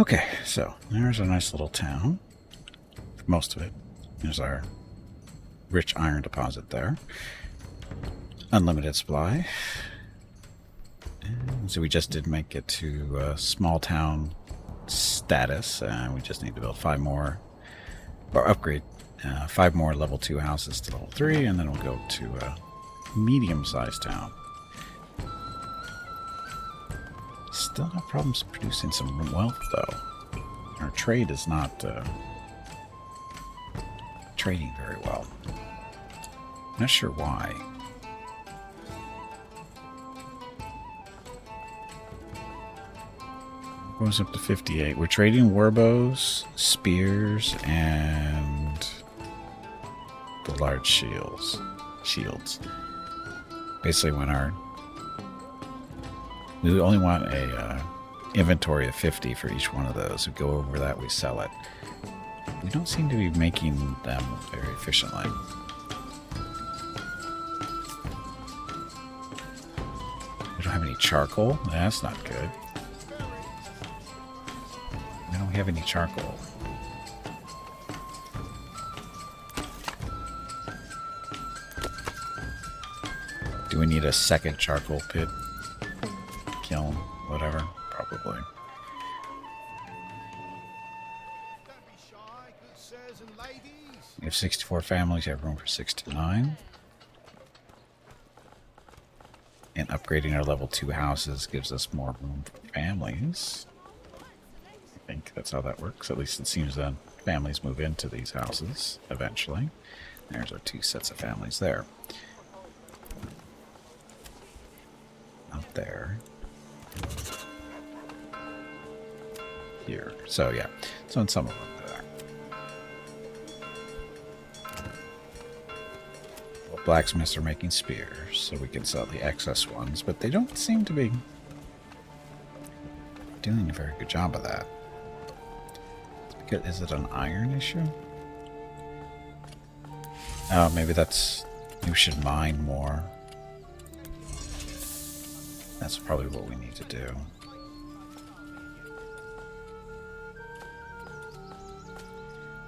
Okay, so there's a nice little town. Most of it. There's our rich iron deposit there. Unlimited supply. And so we just did make it to small town status. We just need to build 5 more, or upgrade 5 more level 2 houses to level 3, and then we'll go to a medium-sized town. Still have problems producing some wealth, though. Our trade is not trading very well. Not sure why. Goes up to 58. We're trading warbows, spears, and the large shields. Basically, when we only want a inventory of 50 for each one of those. We go over that, we sell it. We don't seem to be making them very efficiently. We don't have any charcoal. That's not good. We don't have any charcoal. Do we need a second charcoal pit? Kiln? Whatever. Probably. We have 64 families. You have room for 69. And upgrading our level 2 houses gives us more room for families. I think that's how that works. At least it seems that families move into these houses eventually. There's our 2 sets of families there. Out there. Here. So yeah. So in some of them there. Well, blacksmiths are making spears, so we can sell the excess ones, but they don't seem to be doing a very good job of that. Is it an iron issue? Oh, maybe that's... We should mine more. That's probably what we need to do.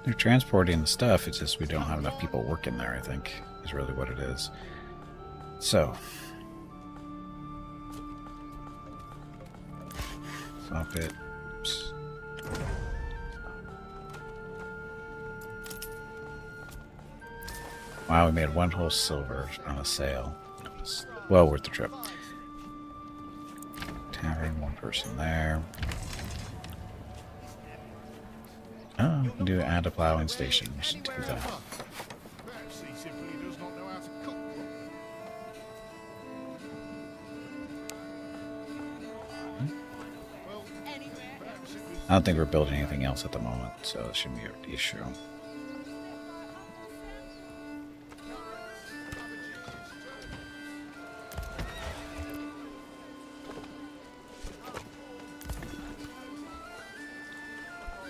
They're transporting the stuff, it's just we don't have enough people working there, I think, is really what it is. So. Stop it. Oops. Wow, we made 1 whole silver on a sale. It was well worth the trip. Tavern, 1 person there. Oh, we can do add a plowing station. We should do that. I don't think we're building anything else at the moment, so it shouldn't be an issue.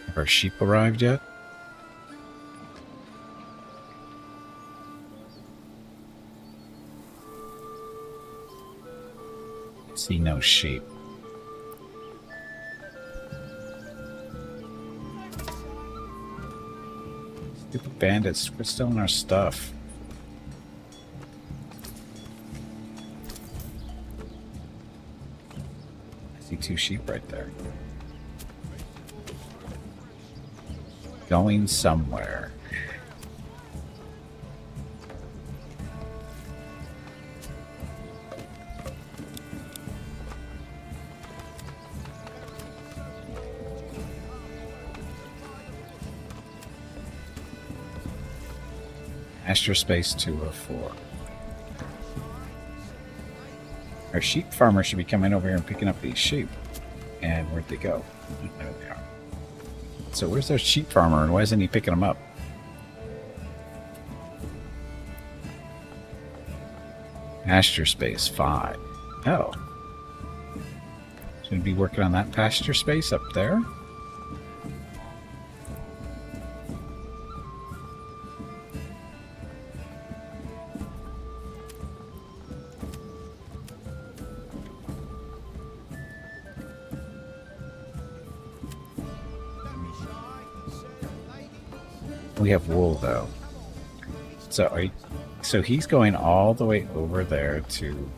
Have our sheep arrived yet? See no sheep. Stupid bandits, quit stealing our stuff. I see 2 sheep right there. Going somewhere. Pasture space 204. Our sheep farmer should be coming over here and picking up these sheep. And where'd they go? There they are. So where's their sheep farmer and why isn't he picking them up? Pasture space 5. Oh. Should we be working on that pasture space up there? We have wool though. So so he's going all the way over there to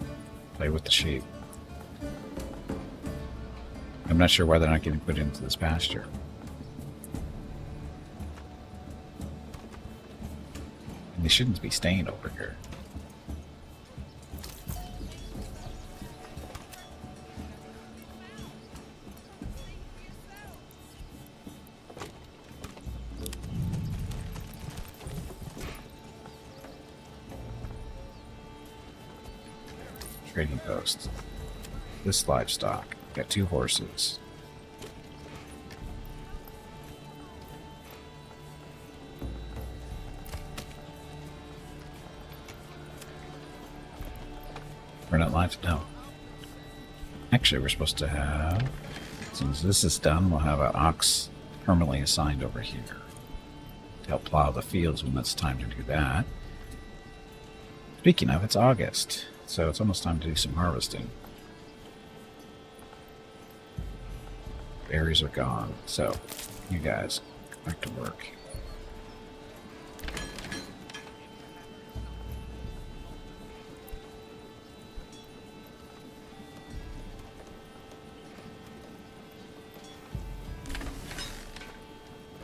play with the sheep. I'm not sure why they're not getting put into this pasture. And they shouldn't be staying over here. Trading post. This livestock. Got 2 horses. We're not live? No. Actually, we're supposed to have... As soon as this is done, we'll have an ox permanently assigned over here to help plow the fields when it's time to do that. Speaking of, it's August, so it's almost time to do some harvesting. Berries are gone, so you guys, back to work.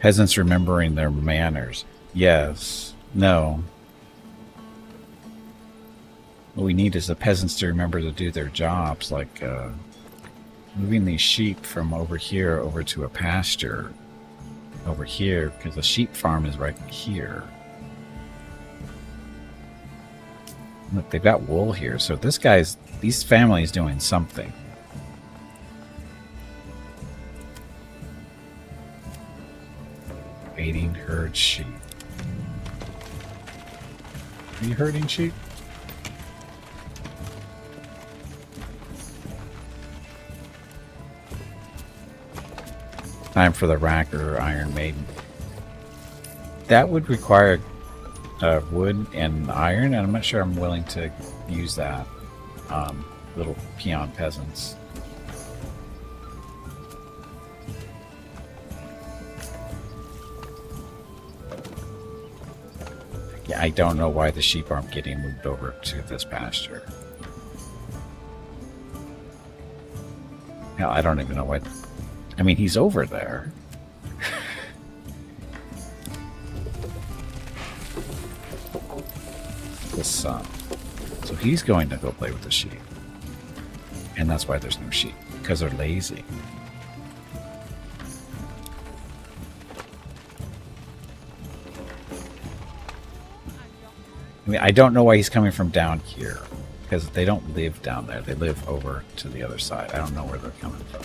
Peasants remembering their manners. Yes. No. What we need is the peasants to remember to do their jobs, like moving these sheep from over here over to a pasture over here, because the sheep farm is right here. Look, they've got wool here, so these families doing something. Baiting herd sheep. Are you herding sheep? Time for the rack or Iron Maiden. That would require wood and iron, and I'm not sure I'm willing to use that. Little peon peasants. Yeah, I don't know why the sheep aren't getting moved over to this pasture. Hell, I don't even know what... I mean, he's over there. The sun. So he's going to go play with the sheep. And that's why there's no sheep. Because they're lazy. I mean, I don't know why he's coming from down here. Because they don't live down there. They live over to the other side. I don't know where they're coming from.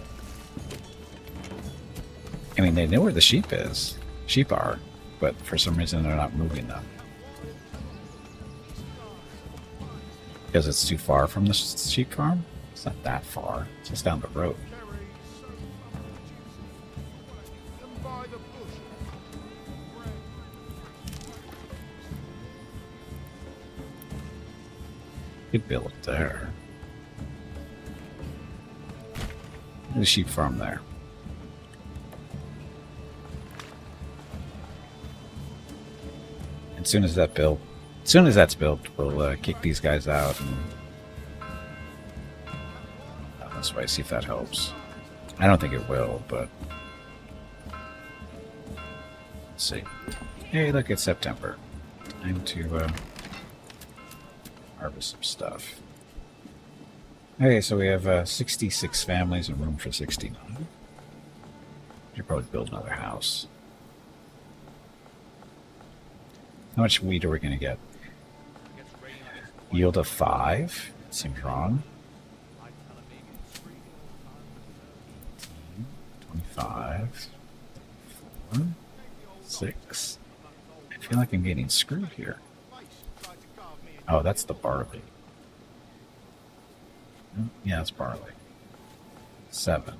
I mean, they know where the sheep are, but for some reason they're not moving them. Because it's too far from the sheep farm? It's not that far. It's just down the road. Could build it there. There's a sheep farm there. As soon as that's built, we'll kick these guys out and this way, see if that helps. I don't think it will, but let's see. Hey, look, it's September. Time to harvest some stuff. Okay, so we have 66 families and room for 69. Should probably build another house. How much wheat are we going to get? Yield of 5? Seems wrong. 25. 4. 6. I feel like I'm getting screwed here. Oh, that's the barley. Yeah, it's barley. 7.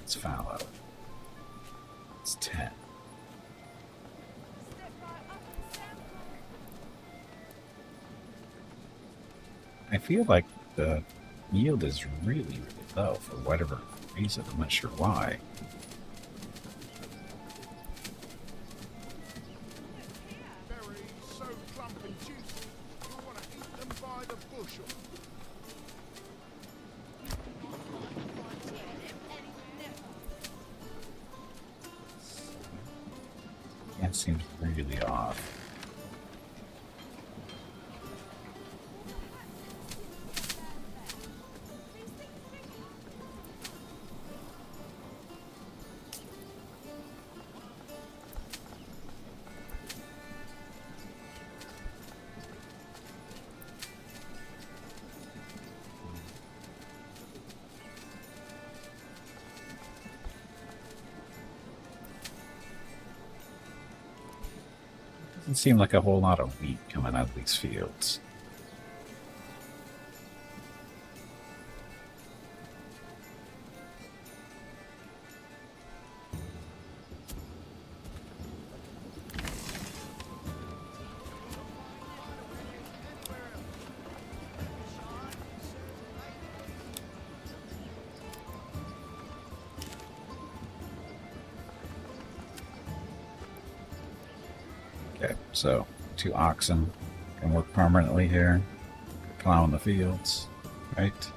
It's fallow. It's 10. I feel like the yield is really, really low for whatever reason. I'm not sure why. seems really off. Doesn't seem like a whole lot of wheat coming out of these fields. Okay, so 2 oxen can work permanently here, plowing the fields, right?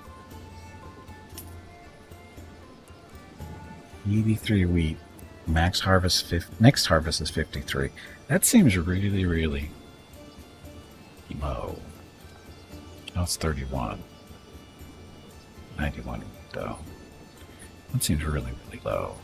83 wheat. Max harvest, next harvest is 53. That seems really, really low. Oh, it's 31. 91 though. That seems really, really low.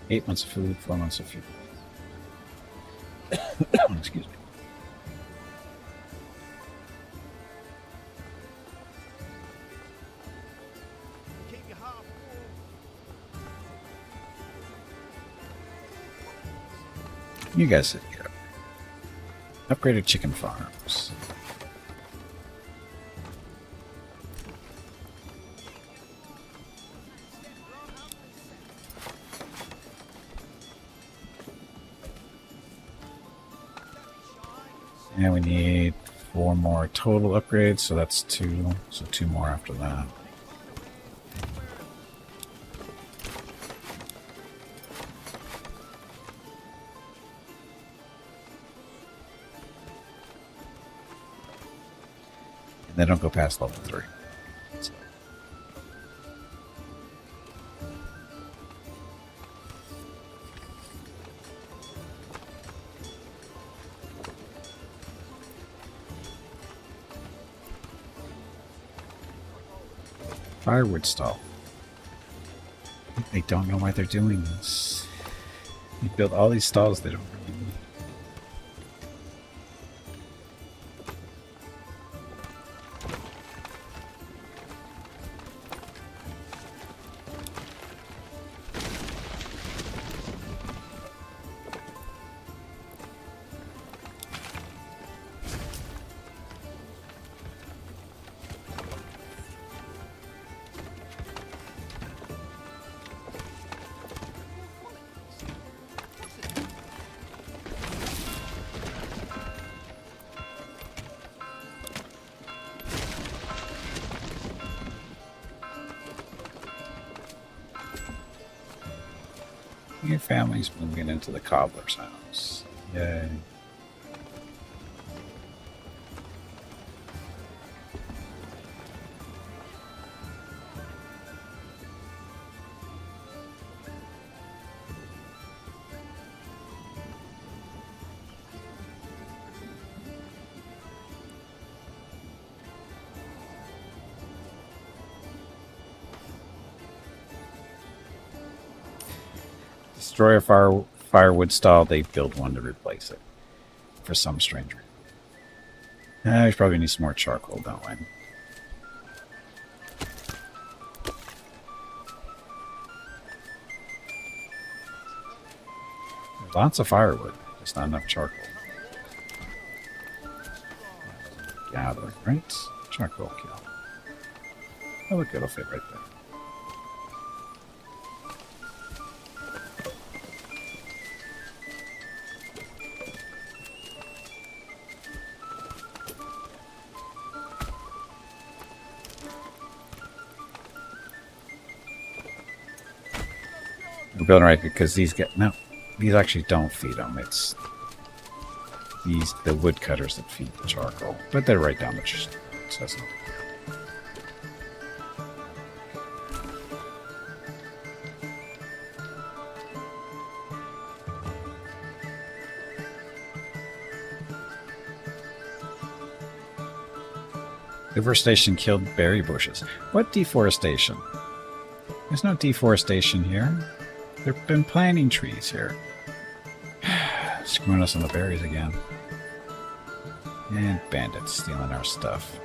Eight months of food, 4 months of fuel. Excuse me. You guys sit here. Upgraded chicken farms. And we need 4 more total upgrades, so that's 2. So 2 more after that. And they don't go past level 3. Firewood stall. They don't know why they're doing this. You build all these stalls they don't really need. Your family's moving into the cobbler's house. Yay. Destroy a firewood stall, they build one to replace it. For some strange reason. We probably need some more charcoal, don't we? There's lots of firewood, just not enough charcoal. Gather, right? Charcoal kill. Oh, look, it'll fit right there. building right because these get no. These actually don't feed them. It's the woodcutters that feed the charcoal, but they're right down the says it. Deforestation killed berry bushes. What deforestation? There's no deforestation here. They've been planting trees here. Screwing us on the berries again. And bandits stealing our stuff.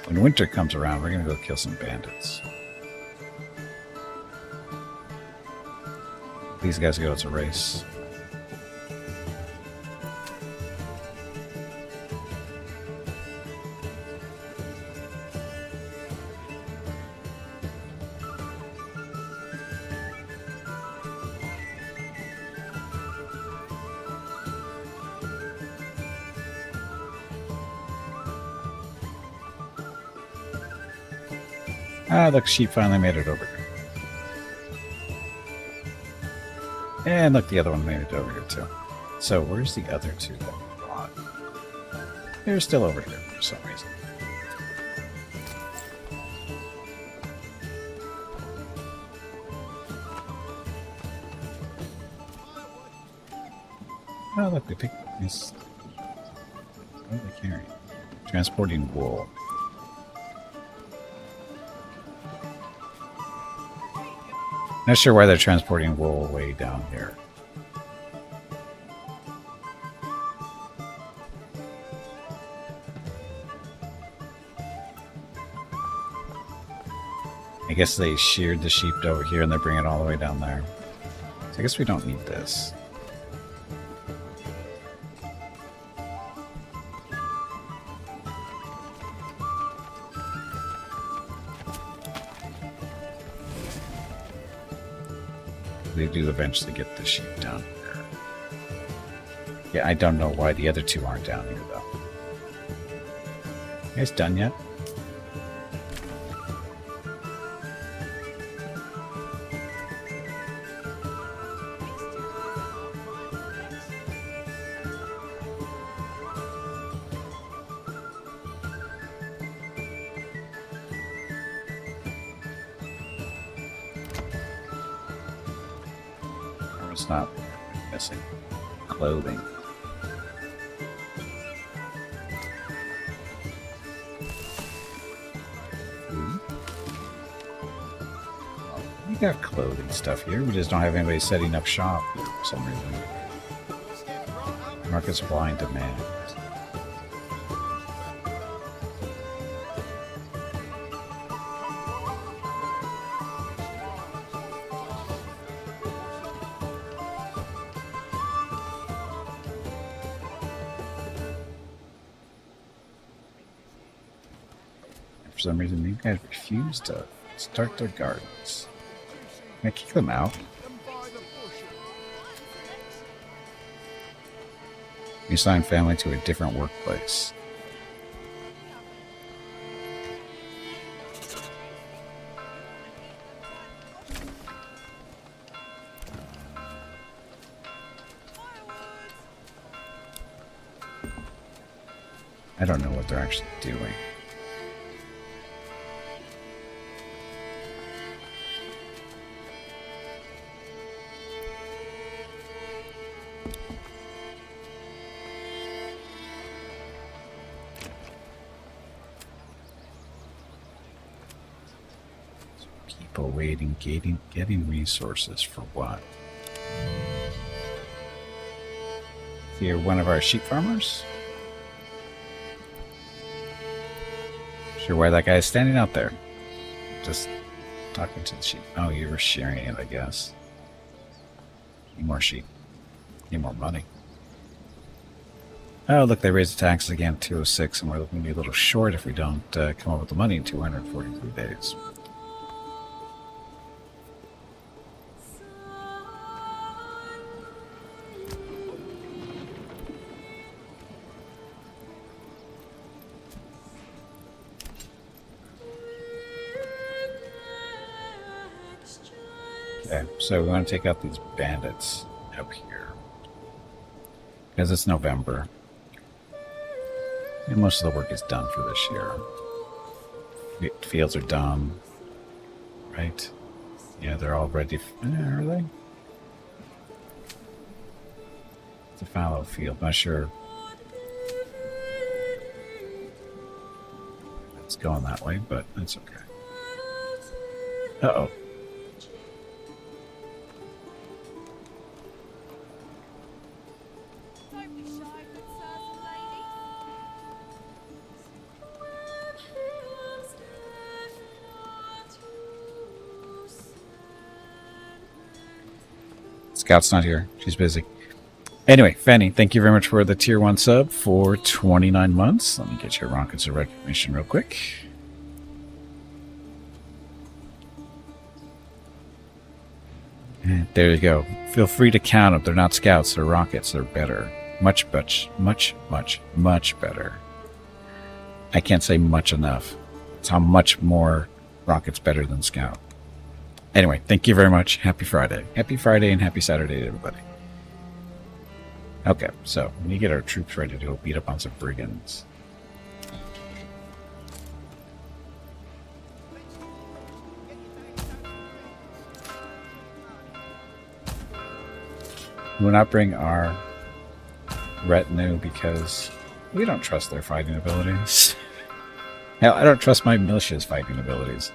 When winter comes around, we're gonna go kill some bandits. These guys go, it's a race. Ah, look, sheep finally made it over here. And look, the other one made it over here too. So where's the other two that we brought? They're still over here for some reason. Oh, look, they picked this. What are they carrying? Transporting wool. Not sure why they're transporting wool way down here. I guess they sheared the sheep over here and they're bringing it all the way down there. So I guess we don't need this. They do eventually get the sheep down here. Yeah, I don't know why the other two aren't down here, though. You guys done yet? It's not missing clothing. We got clothing stuff here. We just don't have anybody setting up shop here for some reason. Market supply and demand. For some reason, these guys refuse to start their gardens. Can I kick them out? You assign family to a different workplace. I don't know what they're actually doing. People waiting, getting resources for what? You're one of our sheep farmers? Sure why that guy's standing out there. Just talking to the sheep. Oh, you were sharing it, I guess. Need more sheep. Need more money. Oh, look, they raised the taxes again, 206, and we're going to be a little short if we don't come up with the money in 243 days. Okay, so we want to take out these bandits up here. Because it's November. And most of the work is done for this year. Fields are done. Right? Yeah, they're all ready. Are they? It's a fallow field. Not sure it's going that way, but that's okay. Uh-oh. Scout's not here. She's busy. Anyway, Fanny, thank you very much for the tier 1 sub for 29 months. Let me get your rockets of recognition real quick. And there you go. Feel free to count them. They're not scouts. They're rockets. They're better. Much, much, much, much, much better. I can't say much enough. It's how much more rockets better than scout. Anyway, thank you very much. Happy Friday. Happy Friday and happy Saturday to everybody. Okay, so we need to get our troops ready to go beat up on some brigands. We will not bring our retinue because we don't trust their fighting abilities. Hell, I don't trust my militia's fighting abilities.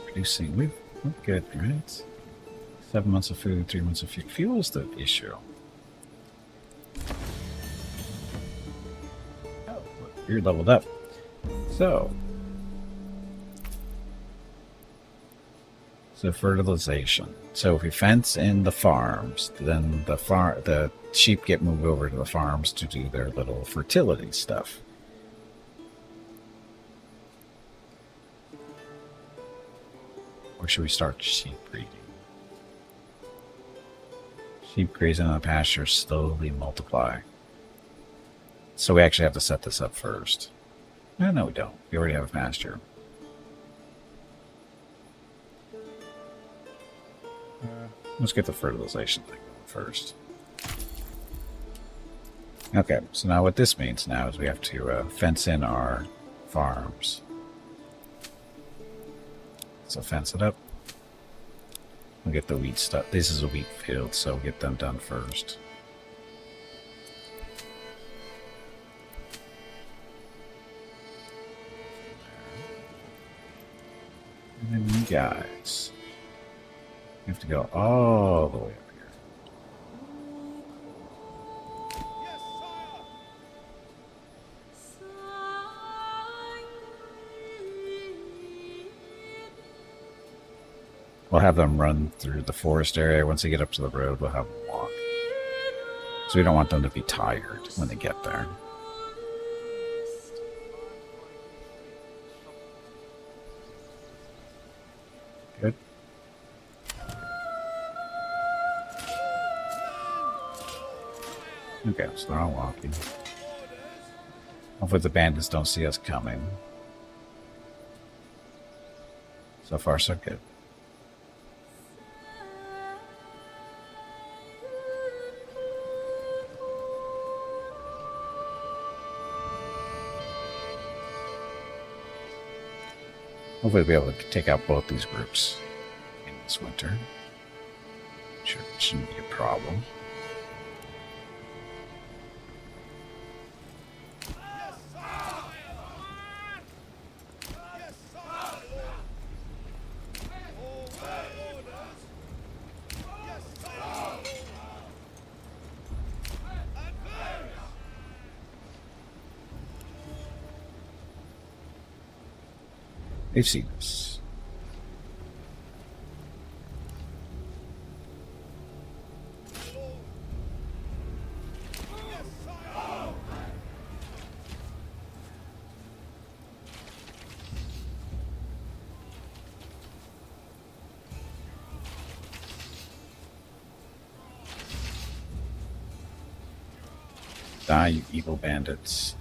Producing, we're good, right? 7 months of food, 3 months of fuel. Fuel is the issue. Oh, you're leveled up. So fertilization. So if we fence in the farms, then the sheep get moved over to the farms to do their little fertility stuff. Or should we start sheep breeding? Sheep grazing on the pasture slowly multiply. So we actually have to set this up first. No, we don't. We already have a pasture. Let's get the fertilization thing going first. Okay, so now what this means now is we have to fence in our farms. So fence it up. We'll get the wheat stuff. This is a wheat field, so we'll get them done first. And then you guys, you have to go all the way up here. We'll have them run through the forest area. Once they get up to the road, we'll have them walk. So we don't want them to be tired when they get there. Good. Okay, so they're all walking. Hopefully the bandits don't see us coming. So far, so good. Hopefully we'll be able to take out both these groups in this winter. Sure, it shouldn't be a problem. They've seen us. Die, you evil bandits.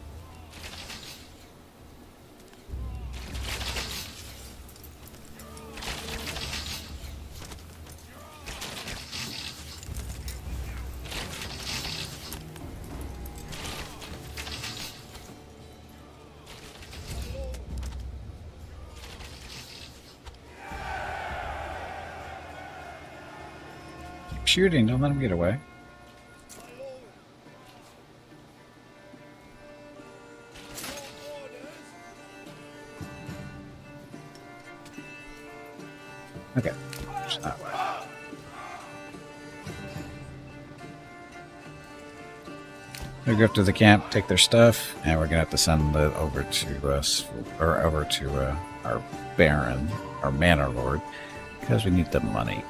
Keep shooting, don't let them get away. Okay, just that way. We go up to the camp, take their stuff, and we're gonna have to send it over to us, or over to our Baron, our Manor Lord, because we need the money.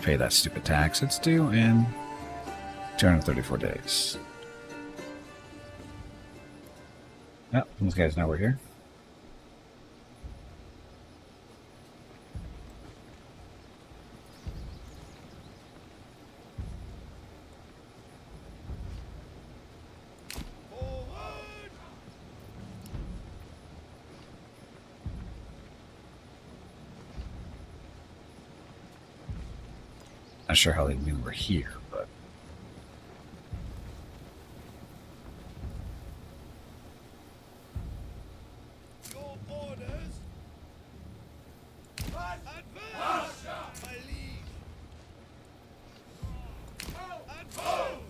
Pay that stupid tax. It's due in 234 days. Oh, these guys know we're here. Not sure how they knew we're here, but Your orders. Advance, my liege. Advance.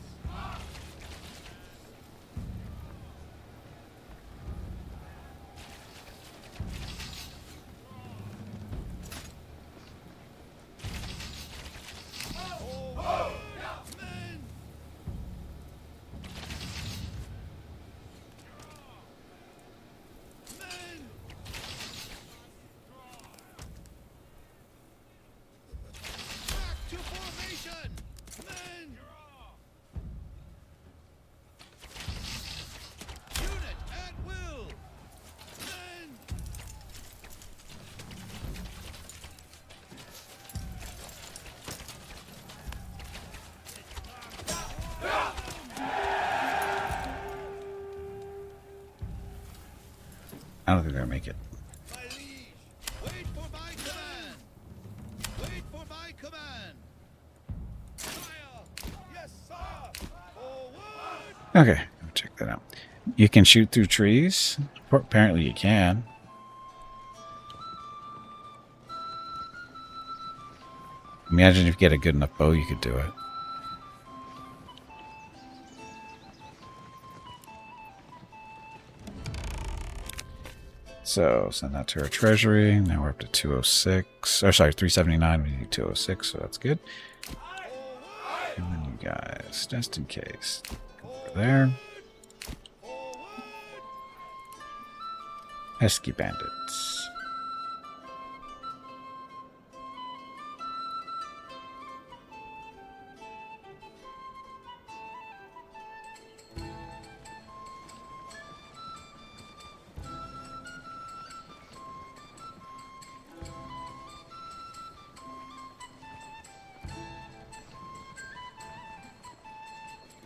Men. Men. Back to formation. Men. Unit at will. Men. I don't think they're gonna make it. My liege, wait for my command. Wait for my command. Sire. Yes, sire. Forward. Okay, check that out. You can shoot through trees. Apparently, you can. Imagine if you get a good enough bow, you could do it. So send that to our treasury. Now we're up to 206. Or sorry, 379. We need 206, so that's good. And then you guys, just in case, go over there. Pesky bandits.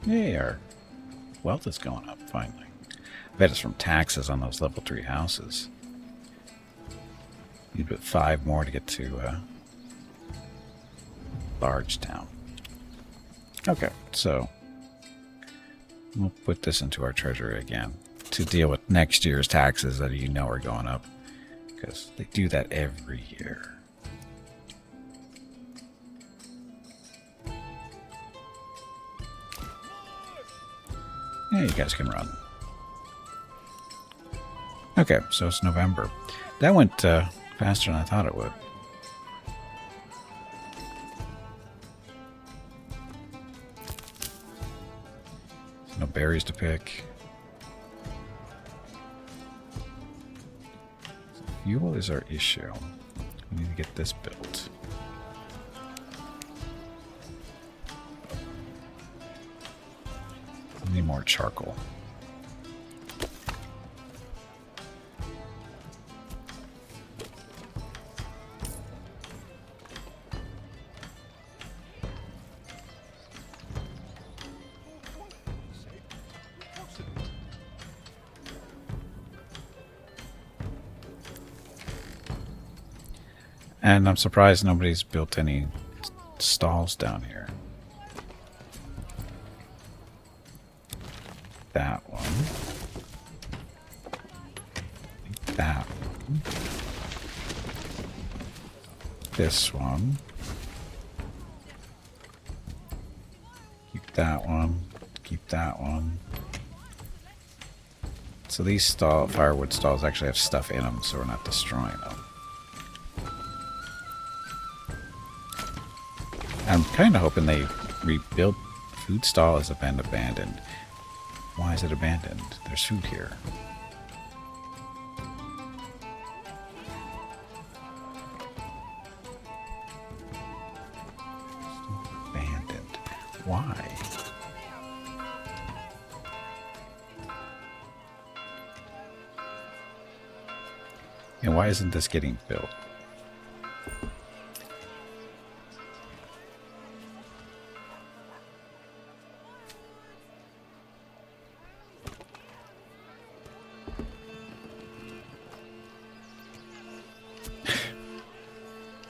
Hey, our wealth is going up, finally. I bet it's from taxes on those level 3 houses. Need but 5 more to get to Largetown. Okay, so we'll put this into our treasury again to deal with next year's taxes that you know are going up, because they do that every year. Yeah, you guys can run. Okay, so it's November. That went faster than I thought it would. No berries to pick. Fuel is our issue. We need to get this built. We need more charcoal. And I'm surprised nobody's built any stalls down here. That one. That one. This one. Keep that one. Keep that one. So these firewood stalls actually have stuff in them, so we're not destroying them. I'm kind of hoping they rebuild. Food stall has been abandoned. Why is it abandoned? There's food here. Abandoned. Why? And why isn't this getting built?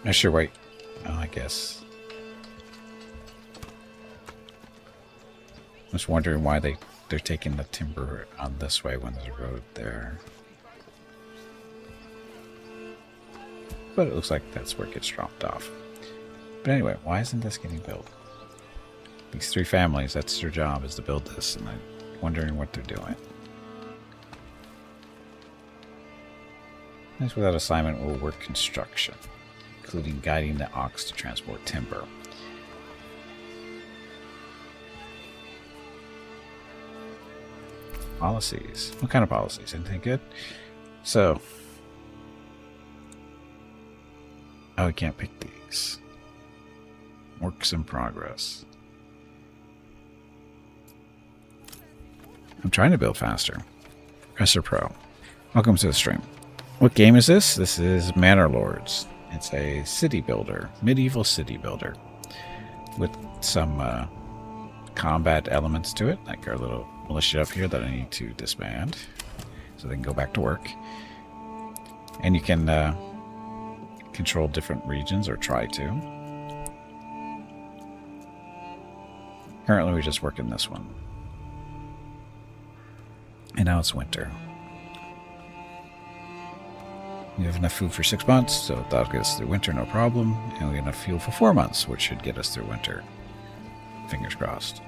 Not sure why. Oh, I guess. I was wondering why they're taking the timber on this way when there's a road there. But it looks like that's where it gets dropped off. But anyway, why isn't this getting built? These three families, that's their job, is to build this, and I'm wondering what they're doing. Next without assignment will work construction, including guiding the ox to transport timber. Policies. What kind of policies? Anything good? So... oh, we can't pick these. Works in progress. I'm trying to build faster. Presser Pro. Welcome to the stream. What game is this? This is Manor Lords. It's a city builder. Medieval city builder. With some combat elements to it. Like our little militia up here that I need to disband. So they can go back to work. And you can... control different regions, or try to. Currently we're just working this one. And now it's winter. We have enough food for 6 months, so that'll get us through winter, no problem. And we have enough fuel for 4 months, which should get us through winter. Fingers crossed.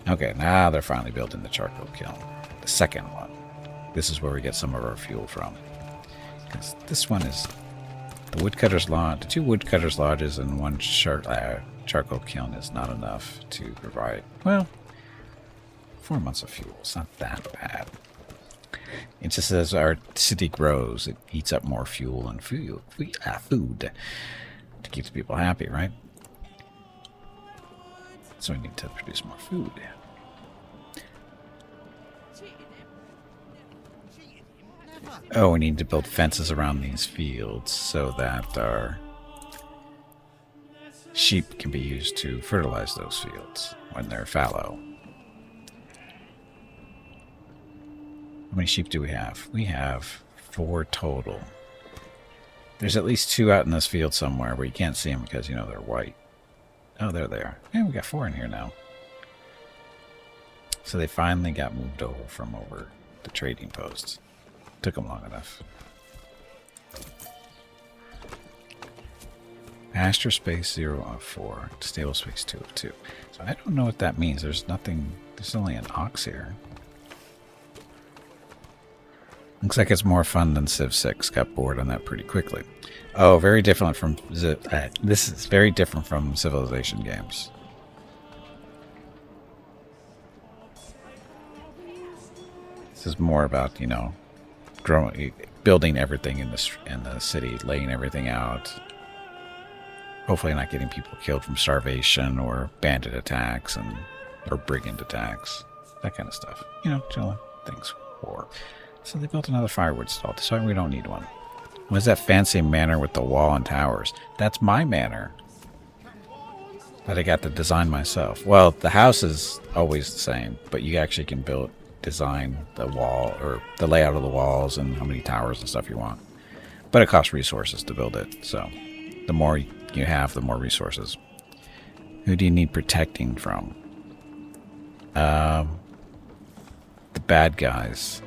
Okay, now they're finally building the charcoal kiln. The second one. This is where we get some of our fuel from. Because this one is the woodcutter's lodge. The 2 woodcutter's lodges and 1 charcoal kiln is not enough to provide, well, 4 months of fuel. It's not that bad. It just as our city grows, it eats up more fuel and food to keep the people happy, right? So we need to produce more food. Oh, we need to build fences around these fields so that our sheep can be used to fertilize those fields when they're fallow. How many sheep do we have? We have 4 total. There's at least 2 out in this field somewhere, but you can't see them because, you know, they're white. Oh, there they are. Yeah, we got 4 in here now. So they finally got moved over from over the trading posts. Took them long enough. Pasture space 0 of 4. Stable space 2 of 2. So I don't know what that means. There's nothing. There's only an ox here. Looks like it's more fun than Civ 6. Got bored on that pretty quickly. Oh, very different from... this is very different from Civilization games. This is more about, you know, building everything in the city, laying everything out. Hopefully not getting people killed from starvation or bandit attacks or brigand attacks. That kind of stuff. You know, chilling things. War. So they built another firewood stall. So we don't need one. What's that fancy manor with the wall and towers? That's my manor that I got to design myself. Well, the house is always the same, but you actually can design the wall or the layout of the walls and how many towers and stuff you want. But it costs resources to build it, so the more you have, the more resources. Who do you need protecting from? The bad guys.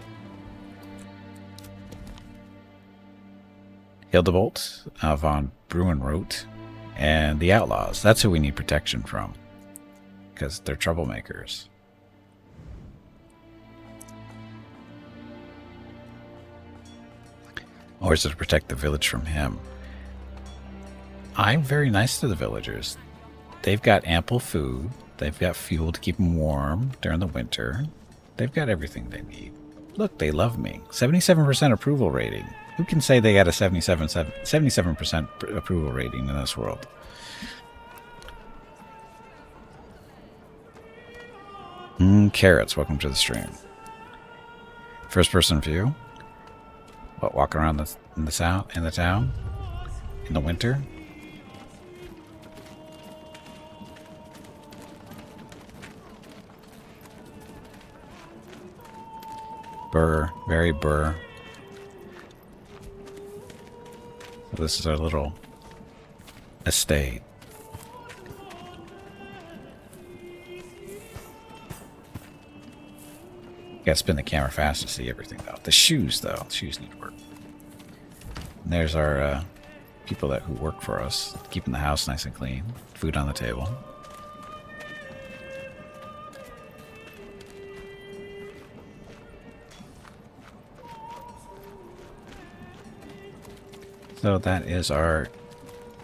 Hildebolt, von Bruenroth, and the Outlaws. That's who we need protection from. Because they're troublemakers. Or is it to protect the village from him? I'm very nice to the villagers. They've got ample food. They've got fuel to keep them warm during the winter. They've got everything they need. Look, they love me. 77% approval rating. Who can say they got a 77% approval rating in this world? Carrots, welcome to the stream. First person view. What, walking around in the town? In the winter? Burr, very burr. So this is our little estate. Gotta spin the camera fast to see everything though. The shoes though, the shoes need work. And there's our people who work for us, keeping the house nice and clean, food on the table. So that is our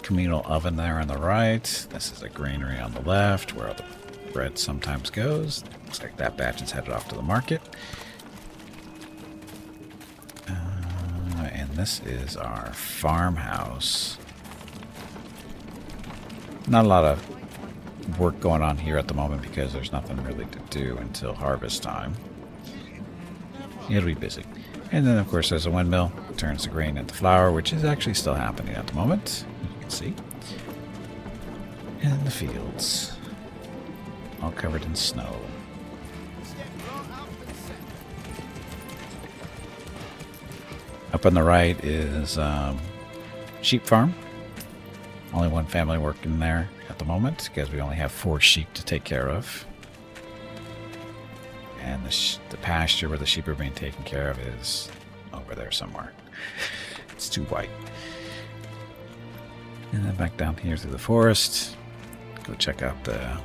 communal oven there on the right. This is a granary on the left where all the bread sometimes goes. Looks like that batch is headed off to the market. And this is our farmhouse. Not a lot of work going on here at the moment because there's nothing really to do until harvest time. It'll be busy. And then, of course, there's a windmill. Turns the grain into flour, which is actually still happening at the moment. You can see. And the fields. All covered in snow. Up on the right is sheep farm. Only one family working there at the moment because we only have 4 sheep to take care of. And the pasture where the sheep are being taken care of is over there somewhere. It's too white. And then back down here through the forest. Go check out the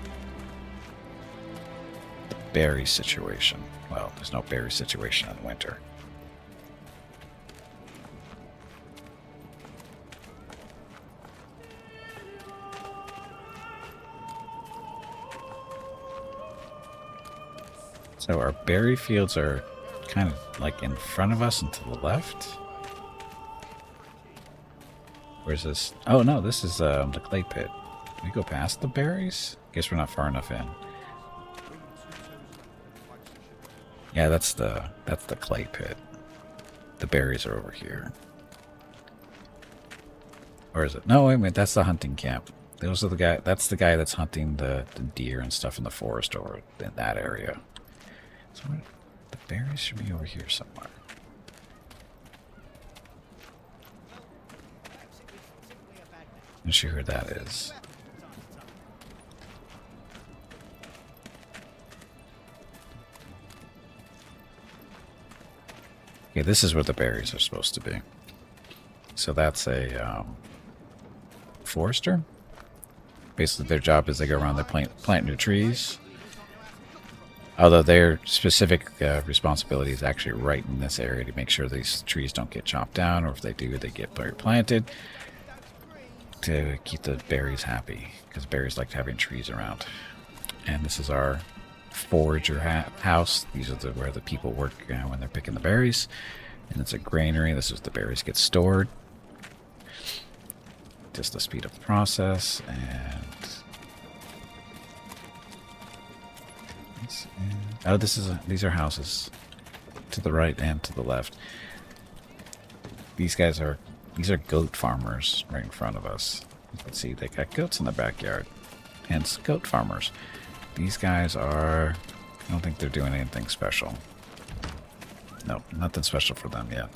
berry situation. Well, there's no berry situation in winter. So our berry fields are kind of like in front of us and to the left. Where's this? Oh no, this is the clay pit. Can we go past the berries? Guess we're not far enough in. Yeah, that's the clay pit. The berries are over here. Or is it? No, wait a minute, that's the hunting camp. Those are the guy. That's the guy that's hunting the deer and stuff in the forest over in that area. So the berries should be over here somewhere. I'm not sure who that is. Okay, this is where the berries are supposed to be. So that's a forester. Basically, their job is they go around, they plant new trees. Although their specific responsibility is actually right in this area to make sure these trees don't get chopped down, or if they do, they get replanted to keep the berries happy, because berries like having trees around. And this is our forager house. These are where the people work when they're picking the berries. And it's a granary. This is where the berries get stored. Just to speed up the process. And oh, these are houses to the right and to the left. These are goat farmers right in front of us. Let's see, they got goats in the backyard. Hence, goat farmers. These guys are, I don't think they're doing anything special. No, nothing special for them yet.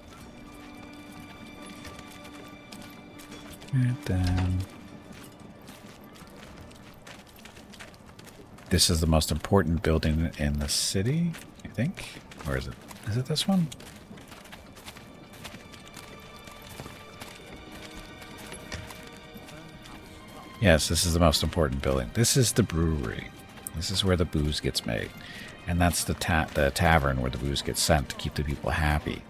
And then this is the most important building in the city, I think. Or is it? Is it this one? Yes, this is the most important building. This is the brewery. This is where the booze gets made. And that's the tavern where the booze gets sent to keep the people happy.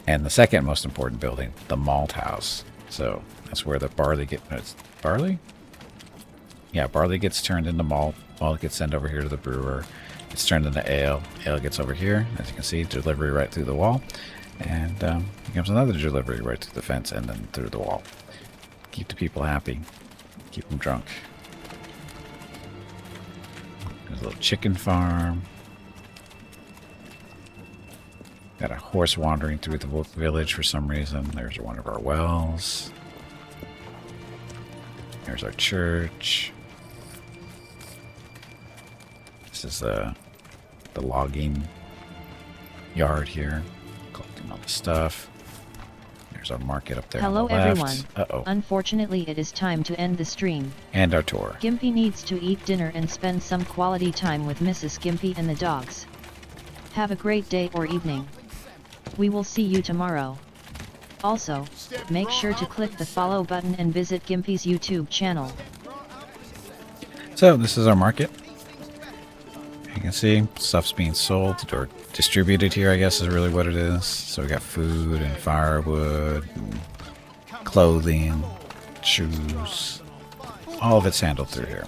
And the second most important building, the malt house. So that's where the barley gets... Barley? Yeah, barley gets turned into malt. Malt gets sent over here to the brewer. It's turned into ale. Ale gets over here. As you can see, delivery right through the wall. And here comes another delivery right through the fence and then through the wall. Keep the people happy. Keep them drunk. There's a little chicken farm. Got a horse wandering through the village for some reason. There's one of our wells. There's our church. This is the logging yard here. Collecting all the stuff. There's our market up there. Hello on the left. everyone. Uh-oh. Unfortunately it is time to end the stream. And our tour. Gimpy needs to eat dinner and spend some quality time with Mrs. Gimpy and the dogs. Have a great day or evening. We will see you tomorrow. Also, make sure to click the follow button and visit Gimpy's YouTube channel. So this is our market. You can see stuff's being sold or distributed here, I guess is really what it is. So we got food and firewood, and clothing, shoes. All of it's handled through here.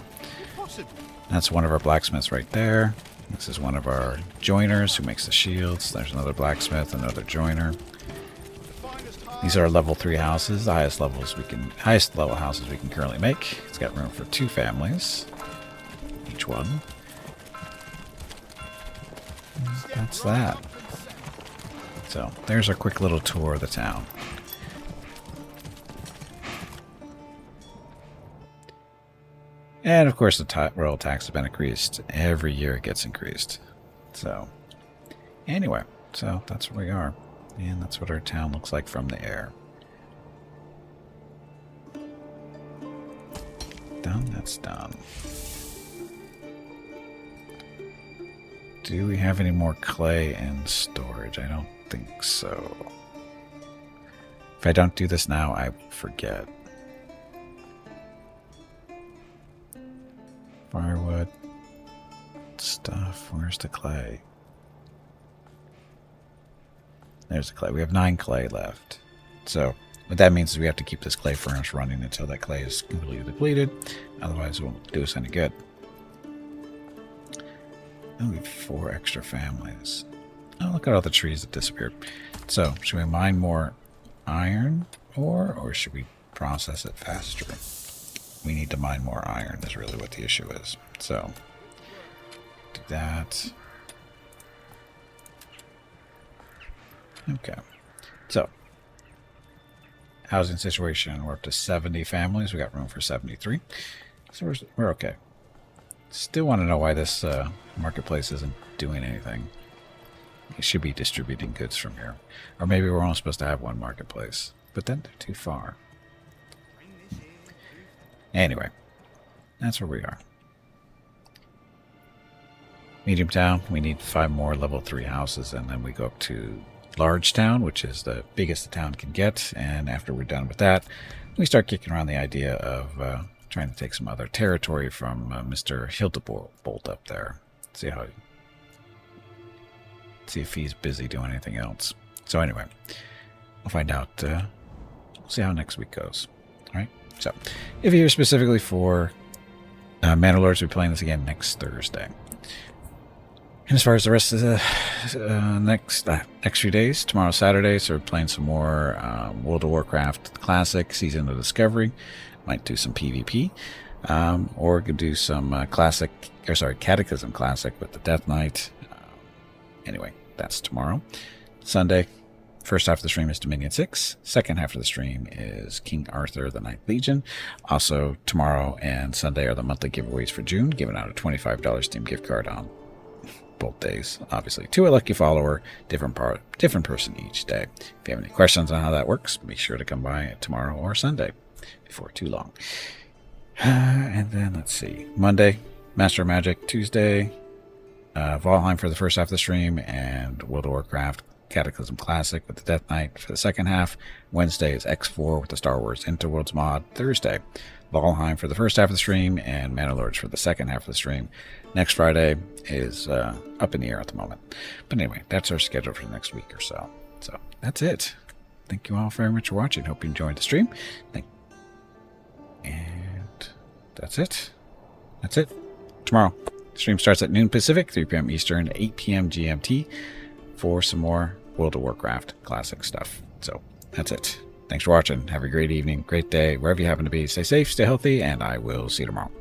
That's one of our blacksmiths right there. This is one of our joiners who makes the shields. There's another blacksmith, another joiner. These are our level 3 houses, the highest level houses we can currently make. It's got room for 2 families, each one. That's that. So there's our quick little tour of the town. And of course the royal tax has been increased. Every year it gets increased. So anyway, so that's where we are. And that's what our town looks like from the air. Done, that's done. Do we have any more clay in storage? I don't think so. If I don't do this now, I forget. Firewood stuff. Where's the clay? There's the clay. We have 9 clay left. So what that means is we have to keep this clay furnace running until that clay is completely depleted. Otherwise it won't do us any good. Oh, we have 4 extra families. Oh, look at all the trees that disappeared. So should we mine more iron ore, or should we process it faster? We need to mine more iron is really what the issue is. So do that. Okay. So housing situation, we're up to 70 families. We got room for 73. So we're okay. Still want to know why this marketplace isn't doing anything. It should be distributing goods from here. Or maybe we're only supposed to have one marketplace. But then they're too far. Anyway, that's where we are. Medium town, we need 5 more level 3 houses, and then we go up to large town, which is the biggest the town can get. And after we're done with that, we start kicking around the idea of trying to take some other territory from Mr. Hildebolt up there. See if he's busy doing anything else. So anyway, we'll find out. We'll see how next week goes. All right. So if you're here specifically for Manor Lords, we'll be playing this again next Thursday. And as far as the rest of the next few days, tomorrow Saturday, so we're playing some more World of Warcraft Classic Season of Discovery. Might do some PvP, or we could do some Cataclysm Classic with the Death Knight. Anyway, that's tomorrow. Sunday, first half of the stream is Dominion 6. Second half of the stream is King Arthur, the Ninth Legion. Also, tomorrow and Sunday are the monthly giveaways for June, giving out a $25 Steam gift card on both days, obviously. To a lucky follower, different person each day. If you have any questions on how that works, make sure to come by tomorrow or Sunday before too long. And then let's see, Monday, Master of Magic. Tuesday, Valheim for the first half of the stream, and World of Warcraft Cataclysm Classic with the Death Knight for the second half. Wednesday is X4 with the Star Wars Interworlds mod. Thursday, Valheim for the first half of the stream, and Manor Lords for the second half of the stream. Next Friday is up in the air at the moment. But anyway, that's our schedule for the next week or so. So that's it. Thank you all very much for watching. Hope you enjoyed the stream. And that's it. That's it. Tomorrow, the stream starts at noon Pacific, 3 p.m. Eastern, 8 p.m. GMT for some more World of Warcraft classic stuff. So that's it. Thanks for watching. Have a great evening, great day, wherever you happen to be. Stay safe, stay healthy, and I will see you tomorrow.